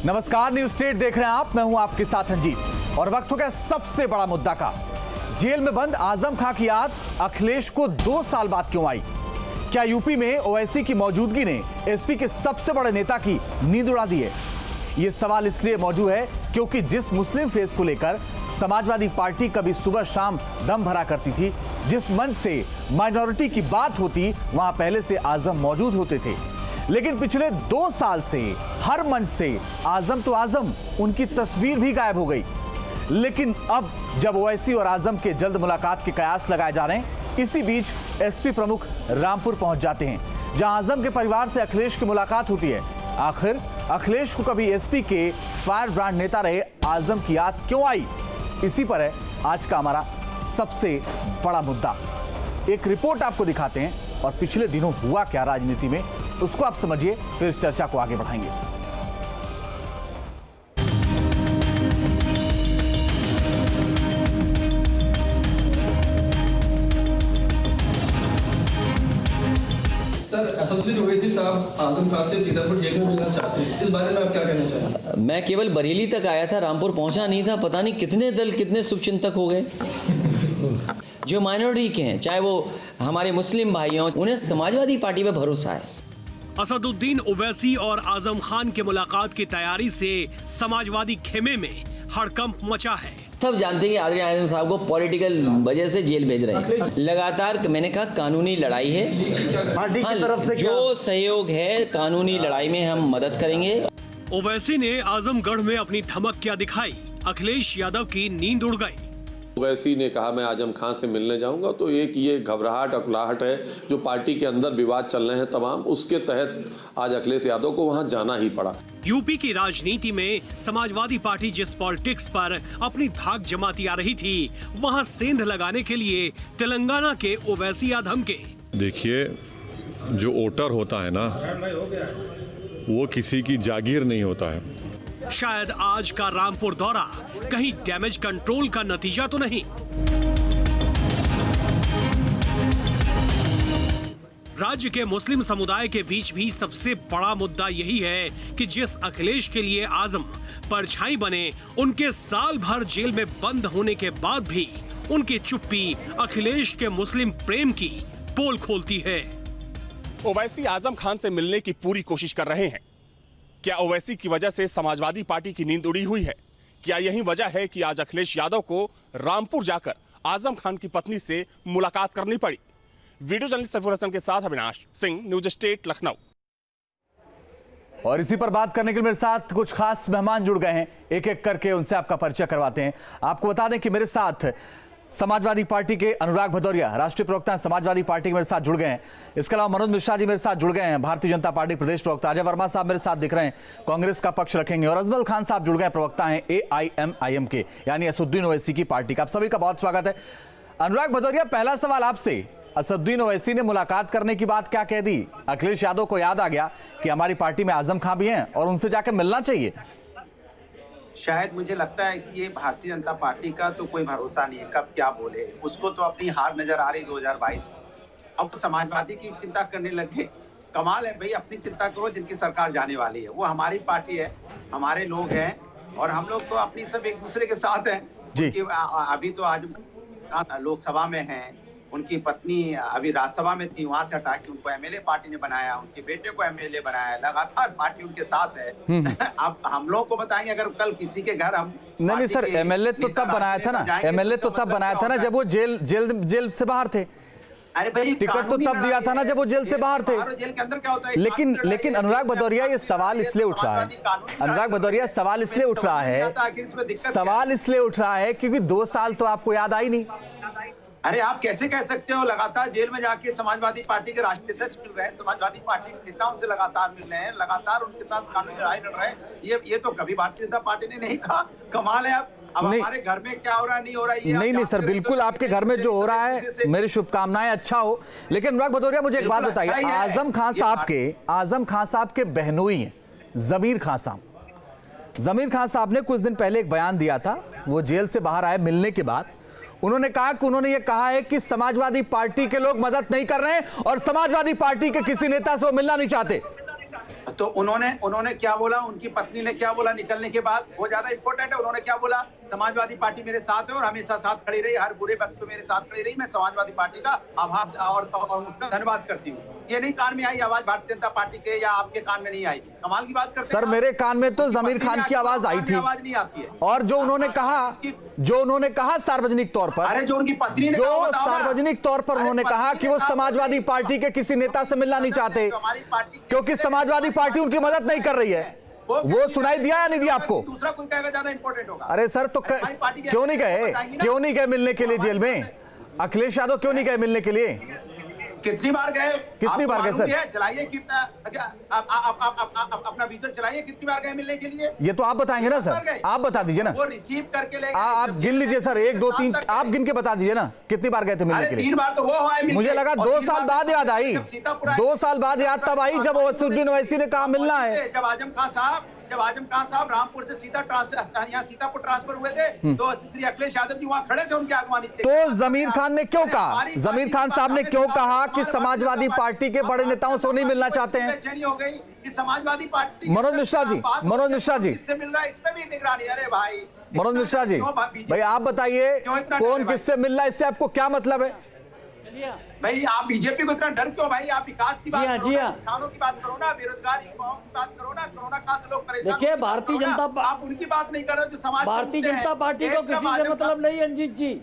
नमस्कार, news state देख रहे हैं आप। मैं हूं आपके साथ रंजीत और वक्त हो गया सबसे बड़ा मुद्दा का। जेल में बंद आजम खां की याद अखिलेश को 2 साल बाद क्यों आई? क्या यूपी में ओवैसी की मौजूदगी ने एसपी के सबसे बड़े नेता की नींद उड़ा दी है? यह सवाल इसलिए मौजूद है क्योंकि जिस मुस्लिम फेस को लेकर समाजवादी पार्टी कभी सुबह शाम दम भरा करती थी, जिस मंच से माइनॉरिटी की बात होती, वहां पहले से आजम मौजूद होते थे। लेकिन पिछले 2 साल से हर मंच से आजम तो आजम, उनकी तस्वीर भी गायब हो गई। लेकिन अब जब ओवैसी और आजम के जल्द मुलाकात के कयास लगाए जा रहे हैं, इसी बीच एसपी प्रमुख रामपुर पहुंच जाते हैं, जहां आजम के परिवार से अखिलेश की मुलाकात होती है। आखिर अखिलेश को कभी एसपी के फायर ब्रांड नेता रहे आजम की याद क्यों आई? इसी पर है आज का हमारा सबसे बड़ा मुद्दा। एक रिपोर्ट आपको दिखाते हैं और पिछले दिनों हुआ क्या राजनीति में, उसको आप समझिए, फिर इस चर्चा को आगे बढ़ाएंगे। सर, असदुद्दीन ओवैसी साहब आजम खान से सीतापुर जेल में मिलना चाहते हैं, इस बारे में आप क्या कहना चाहेंगे? मैं केवल बरेली तक आया था, रामपुर पहुंचा नहीं था। पता नहीं कितने दल, कितने शुभचिंतक हो गए जो माइनॉरिटी के हैं, चाहे वो हमारे मुस्लिम भाई हों, उन्हें समाजवादी पार्टी पे भरोसा है। असदुद्दीन ओवैसी और आजम खान के मुलाकात की तैयारी से समाजवादी खेमे में हड़कंप मचा है। सब जानते हैं कि आदरणीय आजम साहब को पॉलिटिकल वजह से जेल भेज रहे हैं। लगातार मैंने कहा कानूनी लड़ाई है, पार्टी की तरफ से जो सहयोग है कानूनी लड़ाई में हम मदद करेंगे। ओवैसी ने आजमगढ़ में अपनी धमक क्या दिखाई? अखिलेश यादव की नींद उड़ गई। ओवैसी ने कहा मैं आजम खान से मिलने जाऊंगा, तो एक ये घबराहट अकुलाहट है जो पार्टी के अंदर विवाद चल रहे हैं तमाम, उसके तहत आज अखिलेश यादव को वहां जाना ही पड़ा। यूपी की राजनीति में समाजवादी पार्टी जिस पॉलिटिक्स पर अपनी धाक जमाती आ रही थी, वहां सेंध लगाने के लिए तेलंगाना के ओवैसी आधम के। देखिए, जो वोटर होता है ना, वो किसी की जागीर नहीं होता है। शायद आज का रामपुर दौरा कहीं डैमेज कंट्रोल का नतीजा तो नहीं? राज्य के मुस्लिम समुदाय के बीच भी सबसे बड़ा मुद्दा यही है कि जिस अखिलेश के लिए आजम परछाई बने, उनके साल भर जेल में बंद होने के बाद भी उनकी चुप्पी अखिलेश के मुस्लिम प्रेम की पोल खोलती है। ओवैसी आजम खान से मिलने की पूरी कोशिश कर रहे हैं। क्या ओवैसी की वजह से समाजवादी पार्टी की नींद उड़ी हुई है? क्या यही वजह है कि आज अखिलेश यादव को रामपुर जाकर आजम खान की पत्नी से मुलाकात करनी पड़ी? वीडियो जर्नलिस्ट सैफुल हसन के साथ अविनाश सिंह, न्यूज स्टेट, लखनऊ। और इसी पर बात करने के लिए मेरे साथ कुछ खास मेहमान जुड़ गए हैं, एक एक करके उनसे आपका परिचय करवाते हैं। आपको बता दें कि मेरे साथ समाजवादी पार्टी के अनुराग भदौरिया, राष्ट्रीय प्रवक्ता समाजवादी पार्टी के मेरे साथ जुड़ गए हैं। इसके अलावा मनोज मिश्रा जी मेरे साथ जुड़ गए हैं, भारतीय जनता पार्टी प्रदेश प्रवक्ता। अजय वर्मा साहब मेरे साथ दिख रहे हैं, कांग्रेस का पक्ष रखेंगे। और अजमल खान साहब जुड़ गए, प्रवक्ता हैं AIMIM के, यानी असदुद्दीन ओवैसी की पार्टी का। आप सभी का बहुत स्वागत है। अनुराग भदौरिया, पहला सवाल आपसे, असदुद्दीन ओवैसी ने मुलाकात करने की बात क्या कह दी? अखिलेश यादव को याद आ गया कि हमारी पार्टी में आजम खां भी हैं और उनसे जाकर मिलना चाहिए। शायद मुझे लगता है कि ये भारतीय जनता पार्टी का तो कोई भरोसा नहीं है, कब क्या बोले। उसको तो अपनी हार नजर आ रही 2022 में। अब तो समाजवादी की चिंता करने लगे। कमाल है भाई, अपनी चिंता करो जिनकी सरकार जाने वाली है। वो हमारी पार्टी है, हमारे लोग हैं और हम लोग तो अपनी सब एक दूसरे के साथ हैं जी। अभी तो आज लोकसभा में हैं, उनकी पत्नी अभी राज्यसभा में थी, वहां से हटा के उनको MLA पार्टी ने बनाया, उनके बेटे को MLA बनाया, लगातार पार्टी उनके साथ है। अब हम लोग को बताएंगे अगर कल किसी के घर हम नहीं सर, MLA तो तब बनाया था ना, MLA तो तब बनाया था ना जब वो जेल से बाहर थे। अरे भाई, टिकट तो तब दिया था ना जब वो जेल से बाहर थे। जेल के अंदर क्या होता है? लेकिन अनुराग भदौरिया, ये सवाल इसलिए उठ रहा है, अनुराग भदौरिया, सवाल इसलिए उठ रहा है क्योंकि 2 साल तो आपको याद आई नहीं। अरे आप कैसे कह सकते हो? लगातार जेल में जाके समाजवादी पार्टी के राष्ट्रीय अध्यक्ष मिल रहे हैं, समाजवादी पार्टी के नेताओं से लगातार मिल रहे हैं, लगातार उनके साथ कानूनी लड़ाई लड़ रहे हैं। ये तो कभी भारतीय जनता पार्टी ने नहीं कहा। कमाल है। अब हमारे घर में क्या हो रहा है, नहीं हो रहा है, नहीं सर, बिल्कुल आपके घर में जो हो रहा है, मेरी शुभकामनाएं, अच्छा हो। लेकिन अनुराग भदौरिया, मुझे एक बात बताइए, आजम खां साहब के बहनोई हैं जमीर खां साहब। जमीर खां साहब ने कुछ दिन पहले एक बयान दिया था, वो जेल से बाहर आए मिलने के बाद। उन्होंने कहा कि उन्होंने ये कहा है कि समाजवादी पार्टी के लोग मदद नहीं कर रहे हैं और समाजवादी पार्टी के किसी नेता से वो मिलना नहीं चाहते। तो उन्होंने क्या बोला, उनकी पत्नी ने क्या बोला निकलने के बाद, वो ज्यादा इंपॉर्टेंट है। उन्होंने क्या बोला, समाजवादी पार्टी मेरे साथ है और हमेशा साथ खड़ी रही, हर बुरे वक्त में मेरे साथ खड़ी रही। मैं समाजवादी पार्टी का आभार और उसका धन्यवाद करती हूँ। ये नहीं कान में आई आवाज भारतीय जनता पार्टी के, या आपके कान में नहीं आई? कमाल की बात करते सर, मेरे कान में तो जमीर खान की आवाज आई थी, आवाज नहीं आती है। और जो उन्होंने कहा सार्वजनिक तौर पर, अरे जो उनकी पत्नी ने जो सार्वजनिक तौर पर उन्होंने कहा कि वो समाजवादी पार्टी के किसी नेता से मिलना नहीं चाहते क्योंकि समाजवादी पार्टी उनकी मदद नहीं कर रही है, वो सुनाई दिया या नहीं दिया आपको? दूसरा कोई कहेगा ज्यादा इंपॉर्टेंट होगा। अरे सर, तो क्यों नहीं गए मिलने के लिए जेल में? अखिलेश यादव क्यों नहीं गए मिलने के लिए? कितनी बार गए सर? चलाइए कितना, अपना विजुअल चलाइए, कितनी बार गए मिलने के लिए? ये तो आप बताएंगे ना सर, आप बता दीजिए ना। वो रिसीव करके ले, आप गिन लीजिए सर, 1 2 3, आप गिन के बता दीजिए ना कितनी बार गए थे मिलने के लिए? 3 बार तो वो हुआ है। मुझे लगा 2 साल बाद याद आई, 2 साल बाद याद तब आई जब असदुद्दीन ओवैसी ने कहा मिलना है। जब आजम खान साहब रामपुर से यहाँ सीतापुर ट्रांसफर हुए थे तो श्री अखिलेश यादव जी वहाँ खड़े थे उनके आगवानी पे। तो जमीर खान ने क्यों कहा, जमीर खान साहब ने क्यों कहा कि समाजवादी पार्टी के बड़े नेताओं से नहीं मिलना चाहते हैं? बेचैनी हो गई कि समाजवादी पार्टी मनोज मिश्रा जी किससे मिल रहा है, इसमें भी निगरानी। अरे भाई मनोज मिश्रा जी, भाई आप बताइए कौन किससे मिल रहा है, इससे आपको क्या मतलब है? भाई आप बीजेपी को इतना डर क्यों? भाई आप विकास की बात करो ना, किसानों की बात करो ना, बेरोजगारी की बात करो ना, कोरोना काल से लोग परेशान। देखिए, भारतीय जनता आप उनकी बात नहीं कर रहे जो समाज, भारतीय जनता पार्टी को किसी से मतलब नहीं है रंजीत जी।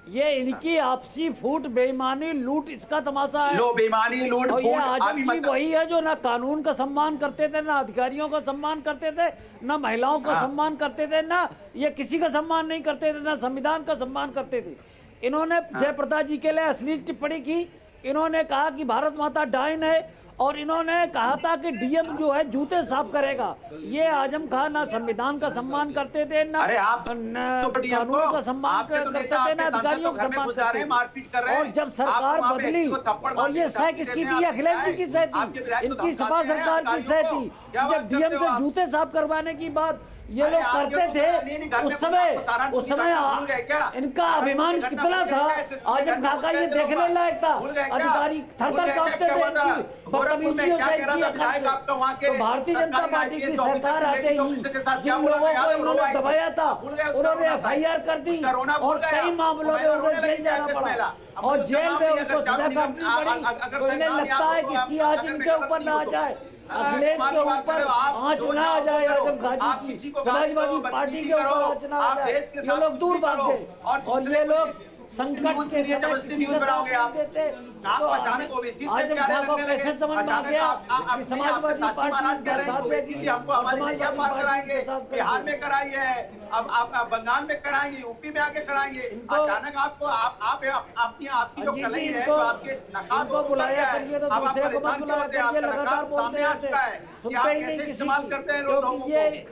ये इनकी आपसी फूट, बेईमानी, लूट, इसका तमाशा है। लो बेईमानी, लूट, और ये आजम जी वही है जो ना कानून का सम्मान करते थे, ना अधिकारियों का सम्मान करते थे, ना महिलाओं का सम्मान करते थे, ना ये किसी का सम्मान नहीं करते थे, ना संविधान का सम्मान करते थे। इन्होंने जयप्रदा जी के लिए अश्लील टिप्पणी की। इन्होंने कहा कि भारत माता डायन है और इन्होंने कहा था कि डीएम जो है जूते साफ करेगा। ये आजम खान ना संविधान का सम्मान करते थे, ना कानून का सम्मान करते थे, ना अधिकारियों का सम्मान करते थे। और जब सरकार बदली, और ये सह किसकी थी? अखिलेश जी की सह थी, इनकी सपा सरकार की सह थी। जब डीएम से जूते साफ करवाने की बात ये लोग करते थे, उस समय इनका अभिमान कितना था आजम खान का, ये देखने लायक था। अधिकारी थर-थर कांपते थे इनकी बदतमीजियों से, इनकी अकल से। तो भारतीय जनता पार्टी की सरकार आते ही जिन लोगों को इन्होंने दबाया था, उन्होंने FIR कर दी और कई मामलों में उन्हें जेल जाना पड़ा और जेल में उनको सजा काटनी पड़ी। तो इन्हें लगता है कि इसकी आंच इनके ऊपर ना आ जाए, अखिलेश के ऊपर आंच ना आ जाए, आजम खान जी की समाजवादी पार्टी के ऊपर आंच ना आ जाए। ये लोग दूर भागते और ये लोग संकट के समय किसी का साथ नहीं देते। तो आजम खान को कैसे समझ में आ गया कि समाजवादी पार्टी का साथ देगी, समाजवादी पार्टी के साथ बिहार में कराई है, अब आप बंगाल में कराएंगे, यूपी में आके कराएंगे। अचानक आपको आपकी जो कलई है, जो आपके नकाब को बुलाया करिए तो दूसरे को मत बुलाया करिए, लगातार बोलते रहते हैं, सुनते ही नहीं किसी इस्तेमाल करते हैं लोगों को।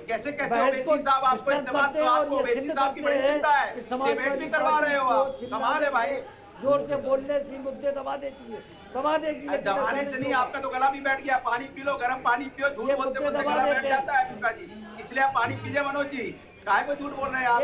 कैसे ओवैसी साहब आपको इस्तेमाल, तो आपको ओवैसी साहब की बड़ी चिंता है, डिबेट भी करवा रहे हो आप, कमाल है भाई। जोर से बोलने से मुद्दे दबा देती है, दबा देगी। दबाने से नहीं, आपका तो गला भी बैठ गया। पानी पी लो, गर्म पानी पियो, झूठ बोलते बोलते गला बैठ जाता है मिश्रा जी, इसलिए आप पानी पीजिए। मनोज जी काहे को झूठ बोल रहे हैं आप?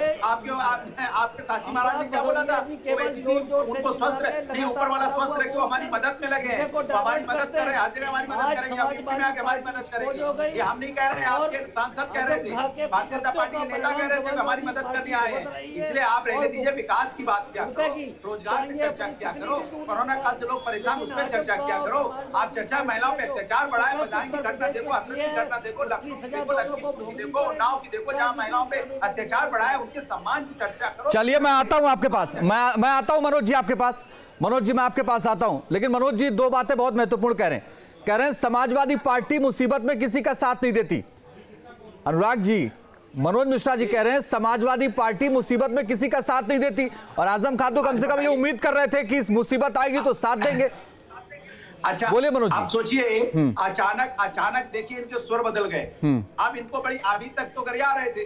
आपके साची महाराज ने क्या बोला था? ओवैसी जी उनको स्वस्थ नहीं, ऊपर वाला स्वस्थ रखे, हमारी मदद में लगे हैं, हमारी मदद कर रहे हैं, हर जगह हमारी मदद करेंगे, अब यूपी में आके हमारी मदद करेंगे। ये हम नहीं कह रहे हैं, आपके सांसद कह रहे थे, भारतीय जनता पार्टी के नेता कह रहे थे कि हमारी मदद करने आए हैं। इसलिए आप रहने दीजिए, विकास की बात क्या करो, रोजगार पे चर्चा क्या करो, कोरोना काल से लोग परेशान, उस पर चर्चा क्या करो। आप चर्चा महिलाओं पे अत्याचार बढ़ाए, महिलाओं की घटना देखो, हथरस की घटना देखो, लखनऊ की देखो, लखीमपुर की देखो, उन्नाव की देखो, जहाँ महिलाओं पे अत्याचार बढ़ाए, उनके सम्मान की चर्चा करो। चलिए मैं आता हूं आपके पास, मैं आता हूं मनोज जी आपके पास। मनोज जी मैं आपके पास आता हूं, लेकिन मनोज जी 2 बातें बहुत महत्वपूर्ण कह रहे हैं समाजवादी पार्टी मुसीबत में किसी का साथ नहीं देती। अनुराग जी, मनोज मिश्रा जी कह रहे हैं समाजवादी पार्टी मुसीबत में किसी का साथ नहीं देती, और आजम खान तो कम से कम ये उम्मीद कर रहे थे कि इस मुसीबत आएगी तो साथ देंगे। अच्छा बोलिए मनोज जी। आप सोचिए, अचानक देखिए इनके स्वर बदल गए। अब इनको बड़ी, अभी तक तो गरिया रहे थे,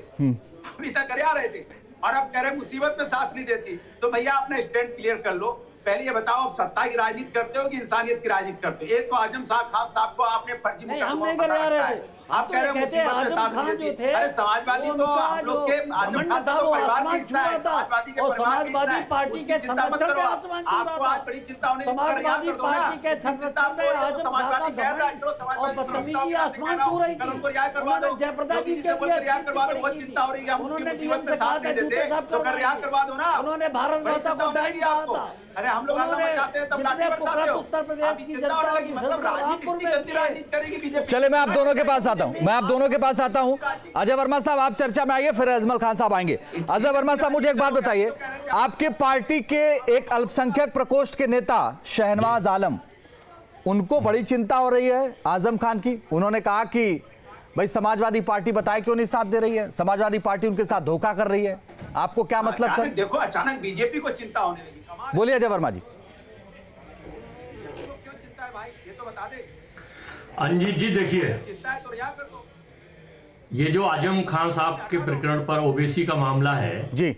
अभी तक गरिया रहे थे, और अब कह रहे मुसीबत में साथ नहीं देती। तो भैया अपना स्टैंड क्लियर कर लो। पहले ये बताओ, आप सत्ता की राजनीति करते हो कि इंसानियत की राजनीति करते हो? एक तो आजम खान साहब को आपने फर्जी हम नहीं गरिया रहे थे, आप कह रहे हैं मुसीबत में साथ खान देती जो थे, है। अरे समाजवादी तो हम लोग के आजम खान था, तो वो परिवार आसमान का हिस्सा है, छू रहा था। समाजवादी के और परिवार का समाजवादी हिस्सा है। पार्टी उसकी के चिंता मत संरक्षण करो में आप। आसमान छू आपको रहा आज था। बड़ी चिंता होने लगी, समाजवादी कर दो ना। पार्टी के चिंता संरक्षण आपको में है, आजम समाजवादी खान कह रहा है, का करो, और समाजवादी बदतमीजी आसमान छू रही थी। उनको रिहा करवा दो। उन्होंने जयप्रदा जी के जो रिहा करवा दो, वो चिंता हो रही है, हम उसकी उन्होंने मुसीबत में डीएम से साथ कहा नहीं था देते, जूते साफ तो कर रिहा करवा दो ना। उन्होंने भारत बड़ी माता चिंता को होने डांट लगी कहा आपको। था। अरे हम लोग हल्ला मचाते हैं तब लाठी जितने बरसाते हो। उत्तर प्रदेश अभी की चिंता जनता होने लगी, मतलब राजनीति रामपुर इतनी में गंदी राजनीति करेगी बीजेपी। चले मैं आप दोनों के पास आता हूं, मैं आप दोनों के पास आता हूं। अजय वर्मा साहब आप चर्चा में आइए, फिर अजमल खान साहब आएंगे। अजय वर्मा साहब मुझे एक बात बताइए, आपके पार्टी के एक अल्पसंख्यक प्रकोष्ठ के नेता शहनवाज आलम, उनको बड़ी चिंता हो रही है आजम खान की। उन्होंने कहा कि भाई समाजवादी पार्टी बताए क्यों नहीं साथ दे रही है, समाजवादी पार्टी उनके साथ धोखा कर रही है। आपको क्या मतलब सर? देखो अचानक बीजेपी को चिंता होने लगी, कमाल। बोलिए अजय वर्मा जी। क्यों चिंता है भाई, ये तो बता दे। अंजीत जी देखिए, चिंता है तो रिहा कर दो। ये जो आजम खान साहब के प्रकरण पर ओबीसी का मामला है जी,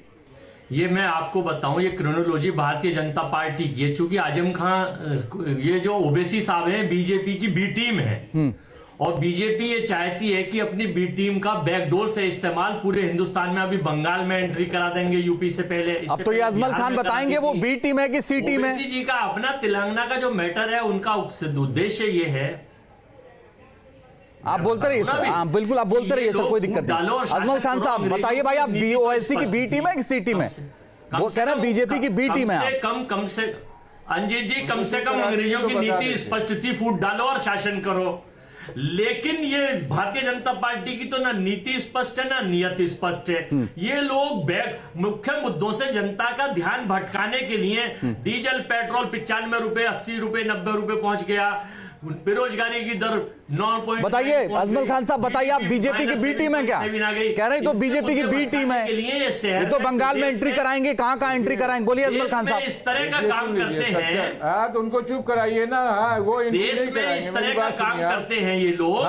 ये मैं आपको बताऊं, ये क्रोनोलॉजी भारतीय जनता पार्टी की है। चूंकि आजम खान, ये जो ओबीसी साहब हैं बीजेपी की बी टीम है, और बीजेपी ये चाहती है कि अपनी बी टीम का बैकडोर से इस्तेमाल पूरे हिंदुस्तान में, अभी बंगाल में एंट्री करा देंगे यूपी से पहले। अब तो ये अजमल खान बताएंगे वो बी टीम है कि सी टीम है। ओबीसी जी का अपना तेलंगाना का जो मैटर है, उनका उद्देश्य ये है। आप बोलते रहिए सर, हाँ बिल्कुल आप बोलते रहिए सर, कोई दिक्कत नहीं। अजमल खान साहब बताइए भाई, आप ओवैसी की बी टीम है कि सी टीम है? वो कह रहे हैं बीजेपी की बी टीम है। कम से अंजीत जी, कम से कम अंग्रेजों की नीति स्पष्ट थी, फूट डालो और शासन करो। लेकिन ये भारतीय जनता पार्टी की तो ना नीति स्पष्ट है ना नियत स्पष्ट है। ये लोग मुख्य मुद्दों से जनता का ध्यान भटकाने के लिए डीजल पेट्रोल 95 रुपए, 80 रुपए, 90 रुपए पहुंच गया, बेरोजगारी की दर 9 बताइए अजमल खान साहब, बताइए आप बीजेपी की बी टीम है क्या? कह रहे तो बीजेपी की बी टीम है, ये तो बंगाल में एंट्री कराएंगे, कहाँ कहाँ एंट्री कराएंगे? बोलिए अजमल खान साहब। इस तरह का काम करते हैं, हाँ तो उनको चुप कराइए ना। हाँ वो देश में इस तरह का काम करते हैं ये लोग।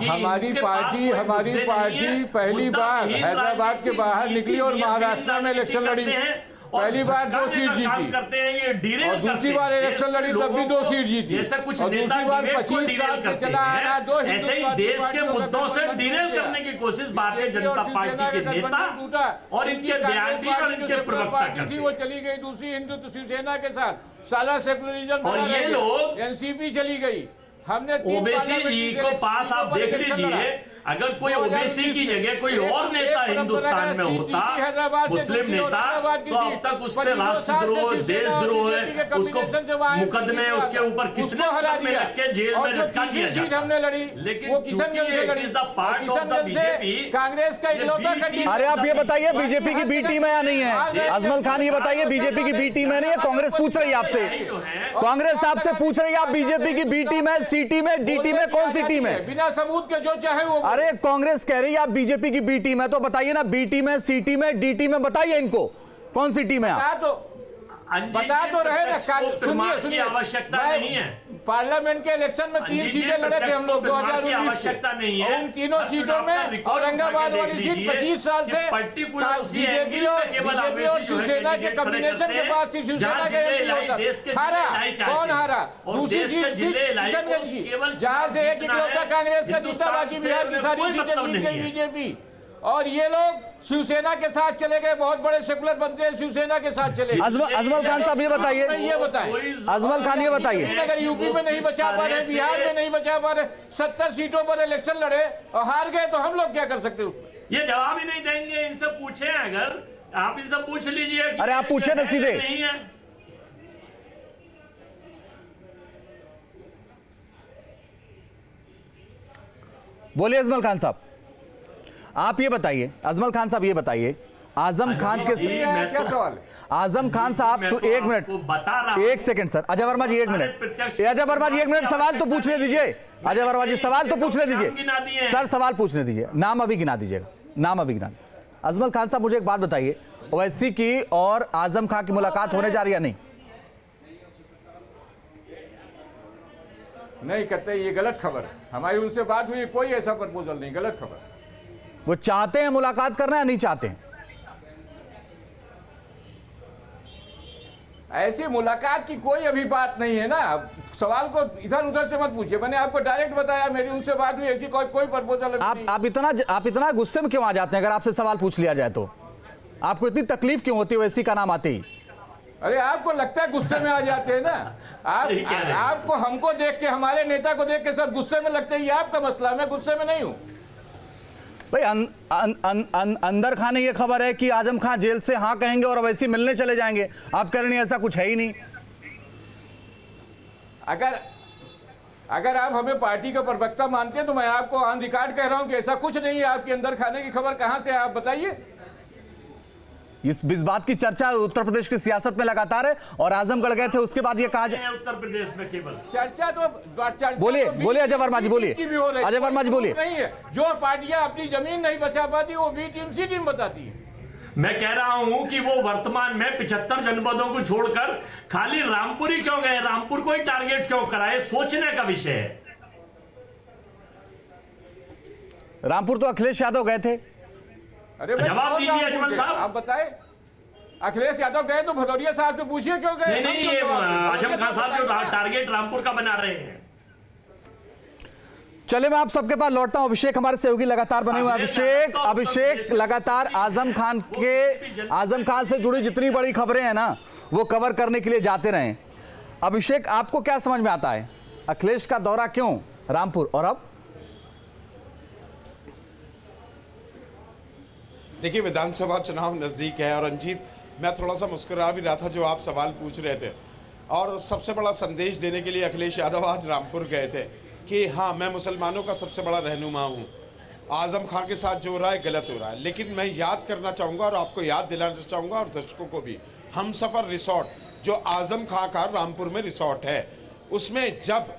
हमारी पार्टी पहली बार हैदराबाद के बाहर निकली और महाराष्ट्र में इलेक्शन लड़ी, पहली बार 2 सीट जीती, करते हैं ये और दूसरी बार इलेक्शन लड़ी तब भी 2 सीट जीती, और दूसरी बार 25 साल से चला आ रहा 2 ऐसे ही देश के मुद्दों से डिरेल करने की कोशिश भारतीय जनता पार्टी के नेता और इनके बयान भी और इनके प्रवक्ता करते हैं। वो चली गई दूसरी हिंदुत्व शिवसेना के साथ, साला सेकुलरिज्म, और ये लोग एनसीपी चली गई। हमने ओबीसी जी को पास आप देख लीजिए, अगर कोई ओबीसी की जगह कोई और नेता हिंदुस्तान में होता, मुस्लिम नेता, तो अब तक उस पर राष्ट्रद्रोह, देशद्रोह है, उसको मुकदमे उसके ऊपर कितने मुकदमे रख के जेल में लटका दिया जाता। हमने लड़ी, लेकिन कांग्रेस का इकलौता। अरे आप ये बताइए बीजेपी की बी टीम है या नहीं है? अजमल खान ये बताइए बीजेपी की बी टीम है नहीं है? कांग्रेस पूछ रही है आपसे, कांग्रेस आपसे पूछ रही है आप बीजेपी की बी टीम है, सी टीम है, डी टीम है, कौन सी टीम है? बिना सबूत के जो चाहे वो। अरे कांग्रेस कह रही है आप बीजेपी की बी टीम है, तो बताइए ना बी टीम है, सी टीम है, डी टीम है, बताइए इनको कौन सी टीम है आप? बता तो रहे ना। सुनिए, आवश्यकता नहीं है। पार्लियामेंट के इलेक्शन में 3 सीटें लड़े थे हम लोग 2019 आवश्यकता नहीं है। उन तीनों सीटों में औरंगाबाद वाली सीट 25 साल से बीजेपी और शिवसेना के कॉम्बिनेशन के बाद शिवसेना के एमपी हारा। कौन हारा? दूसरी सीट थी किशनगंज की, जहां से एक इकलौता कांग्रेस का जीता, बाकी बिहार की सारी सीटें जीत गई बीजेपी। और ये लोग शिवसेना के साथ चले गए, बहुत बड़े सेकुलर बनते हैं, शिवसेना के साथ चले गए। अजमल खान साहब ये बताइए, अजमल खान ये बताइए, अगर यूपी में नहीं बचा पा रहे, बिहार में नहीं बचा पा रहे, 70 सीटों पर इलेक्शन लड़े और हार गए, तो हम लोग क्या कर सकते हैं उसमें? ये जवाब ही नहीं देंगे। इनसे पूछे, अगर आप इनसे पूछ लीजिए। अरे आप पूछे ना सीधे। नहीं है। बोलिए अजमल खान साहब, आप ये बताइए, अजमल खान साहब ये बताइए, आजम खान के क्या सवाल? आजम खान साहब, 1 minute, 1 second sir, Ajay Verma ji 1 minute, Ajay Verma ji 1 minute, सवाल तो पूछने दीजिए। अजय वर्मा जी सवाल तो पूछने दीजिए सर, सवाल पूछने दीजिए, नाम अभी गिना दीजिएगा, नाम अभी गिना। अजमल खान साहब मुझे एक बात बताइए, ओवैसी की और आजम खान की मुलाकात होने जा रही है नहीं? नहीं कहते, ये गलत खबर है। हमारी उनसे बात हुई, कोई ऐसा प्रपोजल नहीं, गलत खबर। वो चाहते हैं मुलाकात करना या नहीं चाहते हैं? ऐसी मुलाकात की कोई अभी बात नहीं है ना। सवाल को इधर उधर से मत पूछिए, मैंने आपको डायरेक्ट बताया मेरी उनसे बात हुई, ऐसी कोई प्रपोजल आप इतना गुस्से में क्यों आ जाते हैं अगर आपसे सवाल पूछ लिया जाए तो? आपको इतनी तकलीफ क्यों होती है ओवैसी का नाम आते ही? अरे आपको लगता है गुस्से में आ जाते हैं ना आपको हमको देख के, हमारे नेता को देख के सब गुस्से में लगते हैं, ये आपका मसला, मैं गुस्से में नहीं हूं भाई। अंदर खाने ये खबर है कि आजम खान जेल से हाँ कहेंगे और ओवैसी मिलने चले जाएंगे। आप कह रहे हैं ऐसा कुछ है ही नहीं। अगर आप हमें पार्टी का प्रवक्ता मानते हैं तो मैं आपको ऑन रिकॉर्ड कह रहा हूं कि ऐसा कुछ नहीं है। आपके अंदर खाने की खबर कहां से है, आप बताइए। इस बात की चर्चा उत्तर प्रदेश की सियासत में लगातार है और आजमगढ़ गए थे, उसके बाद ये कहा उत्तर प्रदेश में केवल चर्चा बोलिए अजय वर्मा जी, बोलिए अजय वर्मा जी, बोलिए। नहीं है, जो पार्टियां अपनी जमीन नहीं बचा पाती वो बी टीम सी टीम बताती है। मैं कह रहा हूं कि वो वर्तमान में 75 जनपदों को छोड़कर खाली रामपुर ही क्यों गए, रामपुर को ही टारगेट क्यों कराए, सोचने का विषय है। रामपुर तो अखिलेश यादव गए थे। अरे जवाब दीजिए अजमल साहब, आप बताएं। अखिलेश यादव गए तो भदौरिया साहब से पूछिए क्यों गए। नहीं, ये आजम खान साहब जो टारगेट रामपुर का बना रहे हैं। चले मैं आप सबके पास लौटता हूं। अभिषेक हमारे सहयोगी लगातार बने हुए। अभिषेक लगातार आजम खान से जुड़ी जितनी बड़ी खबरें हैं ना वो कवर करने के लिए जाते रहे। अभिषेक, आपको क्या समझ में आता है, अखिलेश का दौरा क्यों रामपुर? और अब देखिए, विधानसभा चुनाव नज़दीक है और रंजीत, मैं थोड़ा सा मुस्कुरा भी रहा था जो आप सवाल पूछ रहे थे, और सबसे बड़ा संदेश देने के लिए अखिलेश यादव आज रामपुर गए थे कि हाँ, मैं मुसलमानों का सबसे बड़ा रहनुमा हूँ, आजम खान के साथ जो हो रहा है गलत हो रहा है। लेकिन मैं याद करना चाहूँगा और आपको याद दिलाना चाहूँगा और दर्शकों को भी, हमसफ़र रिसोर्ट जो आजम खान का रामपुर में रिसोर्ट है, उसमें जब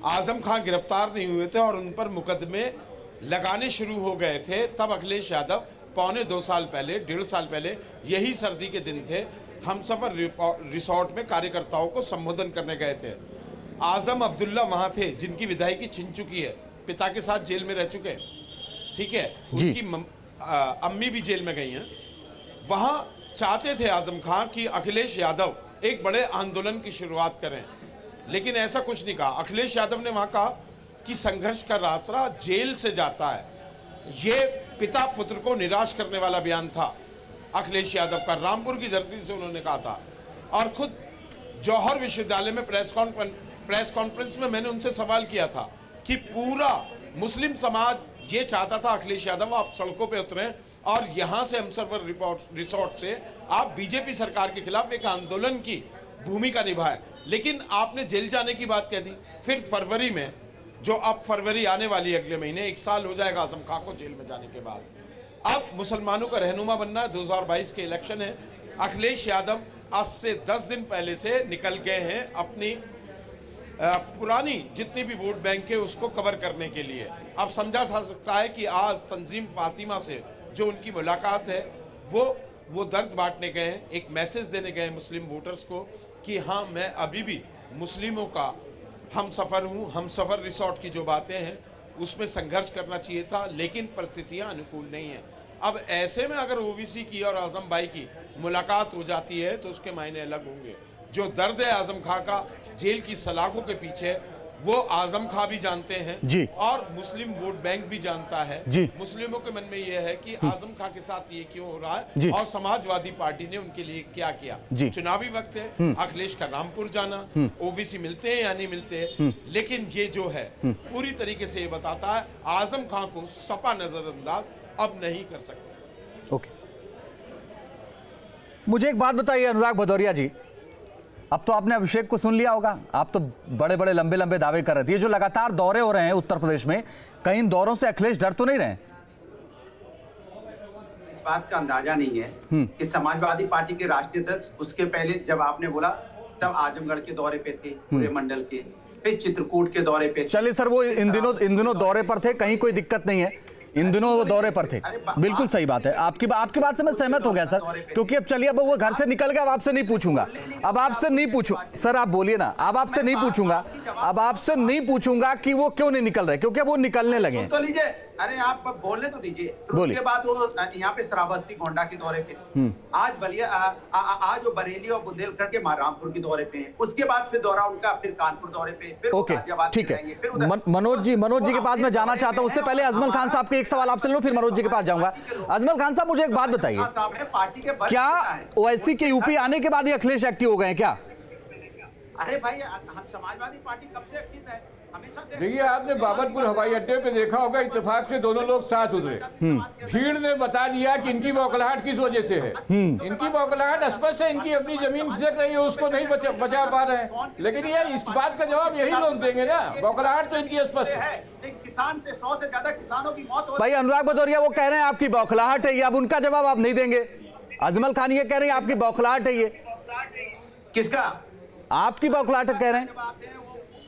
आजम खान गिरफ्तार नहीं हुए थे और उन पर मुकदमे लगाने शुरू हो गए थे, तब अखिलेश यादव पौने 2 साल पहले, 1.5 साल पहले, यही सर्दी के दिन थे, हमसफ़र रिसोर्ट में कार्यकर्ताओं को संबोधन करने गए थे। आजम अब्दुल्ला वहाँ थे जिनकी विधायकी छिन चुकी है, पिता के साथ जेल में रह चुके हैं, ठीक है, उनकी अम्मी भी जेल में गई हैं। वहाँ चाहते थे आजम खान कि अखिलेश यादव एक बड़े आंदोलन की शुरुआत करें, लेकिन ऐसा कुछ नहीं कहा। अखिलेश यादव ने वहाँ कहा कि संघर्ष का रास्ता जेल से जाता है। ये पिता पुत्र को निराश करने वाला बयान था अखिलेश यादव का, रामपुर की धरती से उन्होंने कहा था। और खुद जौहर विश्वविद्यालय में प्रेस कॉन्फ्रेंस में मैंने उनसे सवाल किया था कि पूरा मुस्लिम समाज ये चाहता था अखिलेश यादव आप सड़कों पे उतरें और यहाँ से हमसफ़र रिसोर्ट से आप बीजेपी सरकार के खिलाफ एक आंदोलन की भूमिका निभाए, लेकिन आपने जेल जाने की बात कह दी। फिर फरवरी में, जो अब फरवरी आने वाली है, अगले महीने 1 साल हो जाएगा आजम खान को जेल में जाने के बाद, अब मुसलमानों का रहनुमा बनना है। 2022 के इलेक्शन है। अखिलेश यादव आज से 10 दिन पहले से निकल गए हैं अपनी पुरानी जितनी भी वोट बैंक है उसको कवर करने के लिए। अब समझा जा सकता है कि आज तंजीम फातिमा से जो उनकी मुलाकात है वो दर्द बांटने गए हैं, एक मैसेज देने गए हैं मुस्लिम वोटर्स को कि हाँ, मैं अभी भी मुस्लिमों का हमसफ़र हूँ। हमसफ़र रिसोर्ट की जो बातें हैं उसमें संघर्ष करना चाहिए था, लेकिन परिस्थितियाँ अनुकूल नहीं हैं। अब ऐसे में अगर ओवीसी की और आजम भाई की मुलाकात हो जाती है तो उसके मायने अलग होंगे। जो दर्द है आजम खां का जेल की सलाखों के पीछे, वो आजम खां भी जानते हैं जी, और मुस्लिम वोट बैंक भी जानता है जी। मुस्लिमों के मन में यह है कि आजम खां के साथ ये क्यों हो रहा है और समाजवादी पार्टी ने उनके लिए क्या किया। चुनावी वक्त है, अखिलेश का रामपुर जाना, ओवीसी मिलते हैं या नहीं मिलते हैं, लेकिन ये जो है पूरी तरीके से ये बताता है आजम खां को सपा नजरअंदाज अब नहीं कर सकते। ओके, मुझे एक बात बताइए अनुराग भदौरिया जी, अब तो आपने अभिषेक को सुन लिया होगा, आप तो बड़े बड़े लंबे लंबे दावे कर रहे थे। ये जो लगातार दौरे हो रहे हैं उत्तर प्रदेश में, कहीं इन दौरों से अखिलेश डर तो नहीं रहे? इस बात का अंदाजा नहीं है कि समाजवादी पार्टी के राष्ट्रीय अध्यक्ष उसके पहले जब आपने बोला तब आजमगढ़ के दौरे पे थे पूरे मंडल के, फिर चित्रकूट के दौरे पे। चलिए सर, वो इन दिनों दौरे पर थे, कहीं कोई दिक्कत नहीं है, इन दिनों वो दौरे पर थे। बिल्कुल सही बात है, आपकी बात से मैं सहमत हो गया सर, क्योंकि अब चलिए अब वो घर से निकल गया, अब आपसे नहीं पूछूंगा, अब आपसे नहीं पूछूं सर, आप बोलिए ना, अब आपसे नहीं पूछूंगा कि वो क्यों नहीं निकल रहे, क्योंकि अब वो निकलने लगे हैं। तो लीजिए, अरे आप बोलने तो दीजिए। बोलिए। उसके बाद वो यहाँ पे श्रावस्ती गोंडा के दौरे पे, आज बलिया आज वो बरेली और बुंदेलखंड के रामपुर के दौरे पे, उसके बाद फिर दौरा उनका फिर कानपुर दौरे पे, फिर ओके, ठीक है। मनोज जी के पास मैं जाना चाहता हूँ। उससे पहले अजमल खान साहब के एक सवाल आपसे लूं, फिर मनोज जी के पास जाऊंगा। अजमल खान साहब, मुझे एक बात बताइए, पार्टी के क्या ओवैसी के यूपी आने के बाद ही अखिलेश एक्टिव हो गए हैं क्या? अरे भाई, हम समाजवादी पार्टी कब से एक्टिव है? देखिए, आपने बाबतपुर हवाई अड्डे पे देखा होगा, इत्तेफाक से दोनों लोग साथ उतरे। भीड़ ने बता दिया कि इनकी बौखलाहट किस वजह से है। इनकी बौखलाहट स्पष्ट है, इनकी अपनी जमीन से रही है, उसको नहीं बचा पा रहे हैं। लेकिन ये इस बात का जवाब यही लोग देंगे ना, बौखलाहट तो इनकी स्पष्ट है। किसान से 100 से ज्यादा किसानों की मौत हो। भाई अनुराग भदौरिया वो कह रहे हैं आपकी बौखलाहट है ये, अब उनका जवाब आप नहीं देंगे। अजमल खान ये कह रहे हैं आपकी बौखलाहट है ये। किसका? आपकी बौखलाहट कह रहे हैं।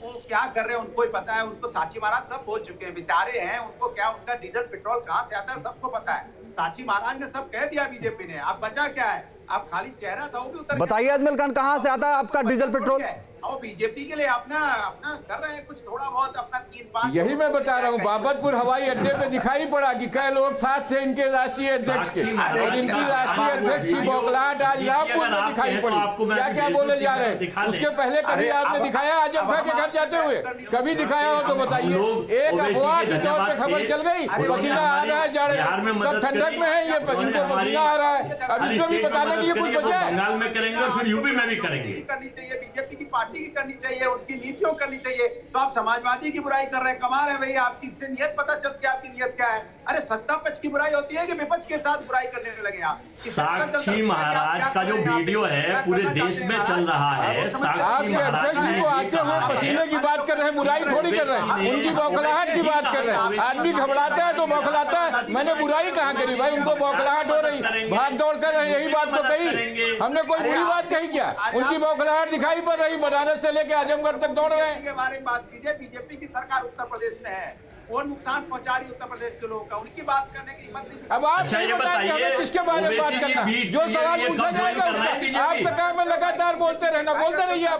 वो क्या कर रहे हैं उनको ही पता है। उनको सांची महाराज सब बोल चुके हैं, बेचारे हैं, उनको क्या उनका डीजल पेट्रोल कहाँ से आता है सबको पता है। सांची महाराज ने सब कह दिया बीजेपी ने। अब बचा क्या है? अब खाली चेहरा था वो भी उतर। बताइए अजमल खान, कहाँ से आता है आपका डीजल पेट्रोल? और बीजेपी के लिए अपना कर रहे हैं कुछ थोड़ा बहुत अपना 3-5। यही मैं बता रहा हूँ, बाबतपुर हवाई अड्डे पे दिखाई पड़ा कि कई लोग साथ थे इनके राष्ट्रीय अध्यक्ष के, और इनकी राष्ट्रीय अध्यक्ष की बौखलाहट आज रामपुर में दिखाई पड़ी। क्या क्या बोले जा रहे हैं? उसके पहले कभी आपने दिखाया आजम खां के घर जाते हुए? कभी दिखाया हो तो बताइए। एक अफवाह के तौर पे खबर चल गई, पसीना आ रहा है जाड़े में, सब ठंडक में है, ये इनको पसीना आ रहा है। अब इसको भी बताने के लिए कुछ बचा है? बंगाल में करेंगे और फिर यूपी में भी करेंगे। करनी चाहिए बीजेपी की पार्टी की करनी चाहिए, उनकी नीतियों करनी चाहिए। तो आप समाजवादी की बुराई कर रहे हैं। कमाल है भाई, आपकी इससे नियत पता चलती है, आपकी नियत क्या है। अरे सत्ता पक्ष की बुराई होती है कि विपक्ष के साथ बुराई करने लगे आप? साक्षी महाराज का जो वीडियो है पूरे देश में चल रहा है। साक्षी महाराज जी को आते हुए पसीने की बात कर रहे हैं, बुराई थोड़ी कर रहे हैं, उनकी बौखलाहट की बात कर रहे हैं। आदमी घबराता है तो बौखलाता है, मैंने बुराई कहाँ करी भाई? उनको बौखलाहट हो रही, भाग दौड़ कर रहे, यही बात तो कही। हमने कोई बुरी बात कही क्या? उनकी बौखलाहट दिखाई पड़ रही, बनारस से लेके आजमगढ़ तक दौड़ रहे हैं। के बारे में बात कीजिए। बीजेपी की सरकार उत्तर प्रदेश में है, वो नुकसान पहुंचा रही उत्तर प्रदेश के लोगों का, उनकी बात करने की हिम्मत नहीं। अब आप ये बताइए हमें किसके बारे में बात करना? जो सवाल पूछा जाएगा उसका आपका काम है लगातार बोलते रहना, बोलते रहिए आप।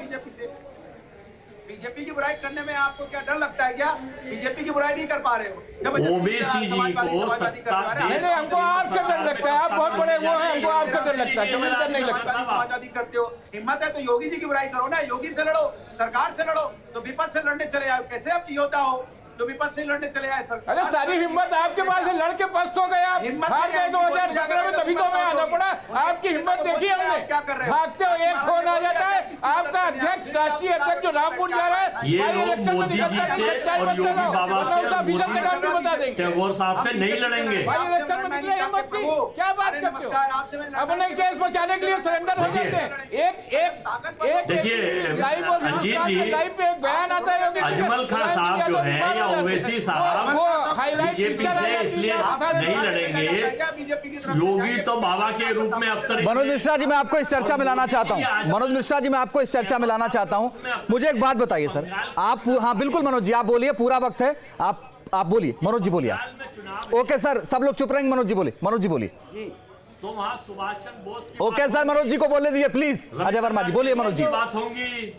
बीजेपी की बुराई करने में आपको क्या डर लगता है क्या? बीजेपी की बुराई नहीं कर पा रहे हो। ओबीसी जी को सत्ता नहीं, हमको आपसे डर लगता है, आप बहुत बड़े वो हैं, हमको आपसे डर लगता है, कभी डर नहीं लगता। समाजवादी करते हो, हिम्मत है तो योगी जी की बुराई करो ना, योगी से लड़ो, सरकार से लड़ो। तो विपक्ष से लड़ने चले आओ, कैसे आप योद्धा हो तो विपक्ष से लड़ने चले आए? सर अरे सारी हिम्मत आपके पास है, लड़के पस्त हो गए, आप हार गए 2017 में, तभी तो हमें आना पड़ा। आपकी हिम्मत देखी हमने, क्या कर रहे हो? भागते हो, एक फोन आ जाता है, आपका अध्यक्ष राष्ट्रीय अध्यक्ष जो रामपुर जा रहा है, ये लोग मोदी जी से और योगी बाबा से टैगोर साहब से नहीं लड़ेंगे। भाई इलेक्शन में निकले, हिम्मत थी, क्या बात करते हो? अपने केस बचाने के लिए सरेंडर हो जाते हैं। एक देखिए लाइव और लाइव पे एक बयान आता है योगी अजमल खान साहब जो है ओवैसी साहब बीजेपी से इसलिए नहीं लड़ेंगे, योगी तो बाबा के रूप में अवतरित। मनोज मिश्रा जी, मैं आपको इस चर्चा में लाना चाहता हूं। मनोज मिश्रा जी, मैं आपको इस चर्चा में लाना चाहता हूं। मुझे एक बात बताइए सर, आप, हाँ बिल्कुल मनोज जी, आप बोलिए, पूरा वक्त है, आप बोलिए। मनोज जी बोलिए। ओके सर, सब लोग चुप रहेंगे। मनोज जी बोलिए, मनोज जी बोलिए। तो वहां सुभाष चंद्र बोस ओके सर, मनोज जी को बोलने दीजिए प्लीज। अजय वर्मा जी बोलिए। मनोज जी, बात होंगी।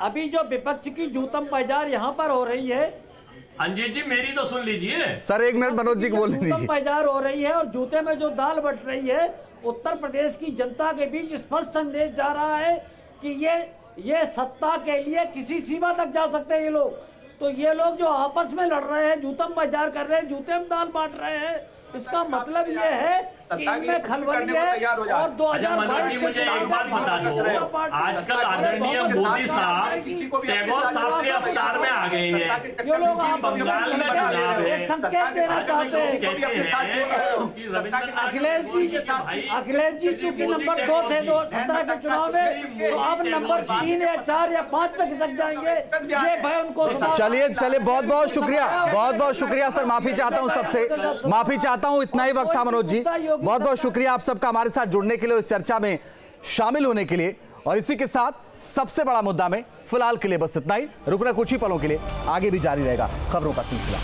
अभी जो विपक्ष की जूतम बाजार यहाँ पर हो रही है, अंजीत जी मेरी तो सुन लीजिए सर, एक मिनट मनोज जी को बोलने दीजिए। बाजार हो रही है और जूते में जो दाल बट रही है, उत्तर प्रदेश की जनता के बीच स्पष्ट संदेश जा रहा है कि ये सत्ता के लिए किसी सीमा तक जा सकते हैं ये लोग। तो ये लोग जो आपस में लड़ रहे हैं, जूतम बाजार कर रहे हैं, जूते में दाल बांट रहे हैं, इसका मतलब ये है कि इनमें खलबली है। और 2022 मुझे एक बात बता दो, आजकल आदरणीय मोदी साहब टैगोर साहब के अवतार में आ गए हैं। ये लोग बंगाल में चुनाव है, संकेत देना चाहते हैं। अखिलेश जी चूंकि नंबर 2 थे 2017 के चुनाव में, तो अब नंबर 3 या 4 या 5 पे खिसक जाएंगे, ये भय उनको। चलिए बहुत बहुत शुक्रिया, बहुत बहुत शुक्रिया सर, माफी चाहता हूं सबसे, माफी चाहता हूं, इतना ही वक्त था मनोज जी। बहुत बहुत शुक्रिया आप सबका हमारे साथ जुड़ने के लिए, इस चर्चा में शामिल होने के लिए। और इसी के साथ सबसे बड़ा मुद्दा में फिलहाल के लिए बस इतना ही। रुकना कुछ ही पलों के लिए, आगे भी जारी रहेगा खबरों का सिलसिला।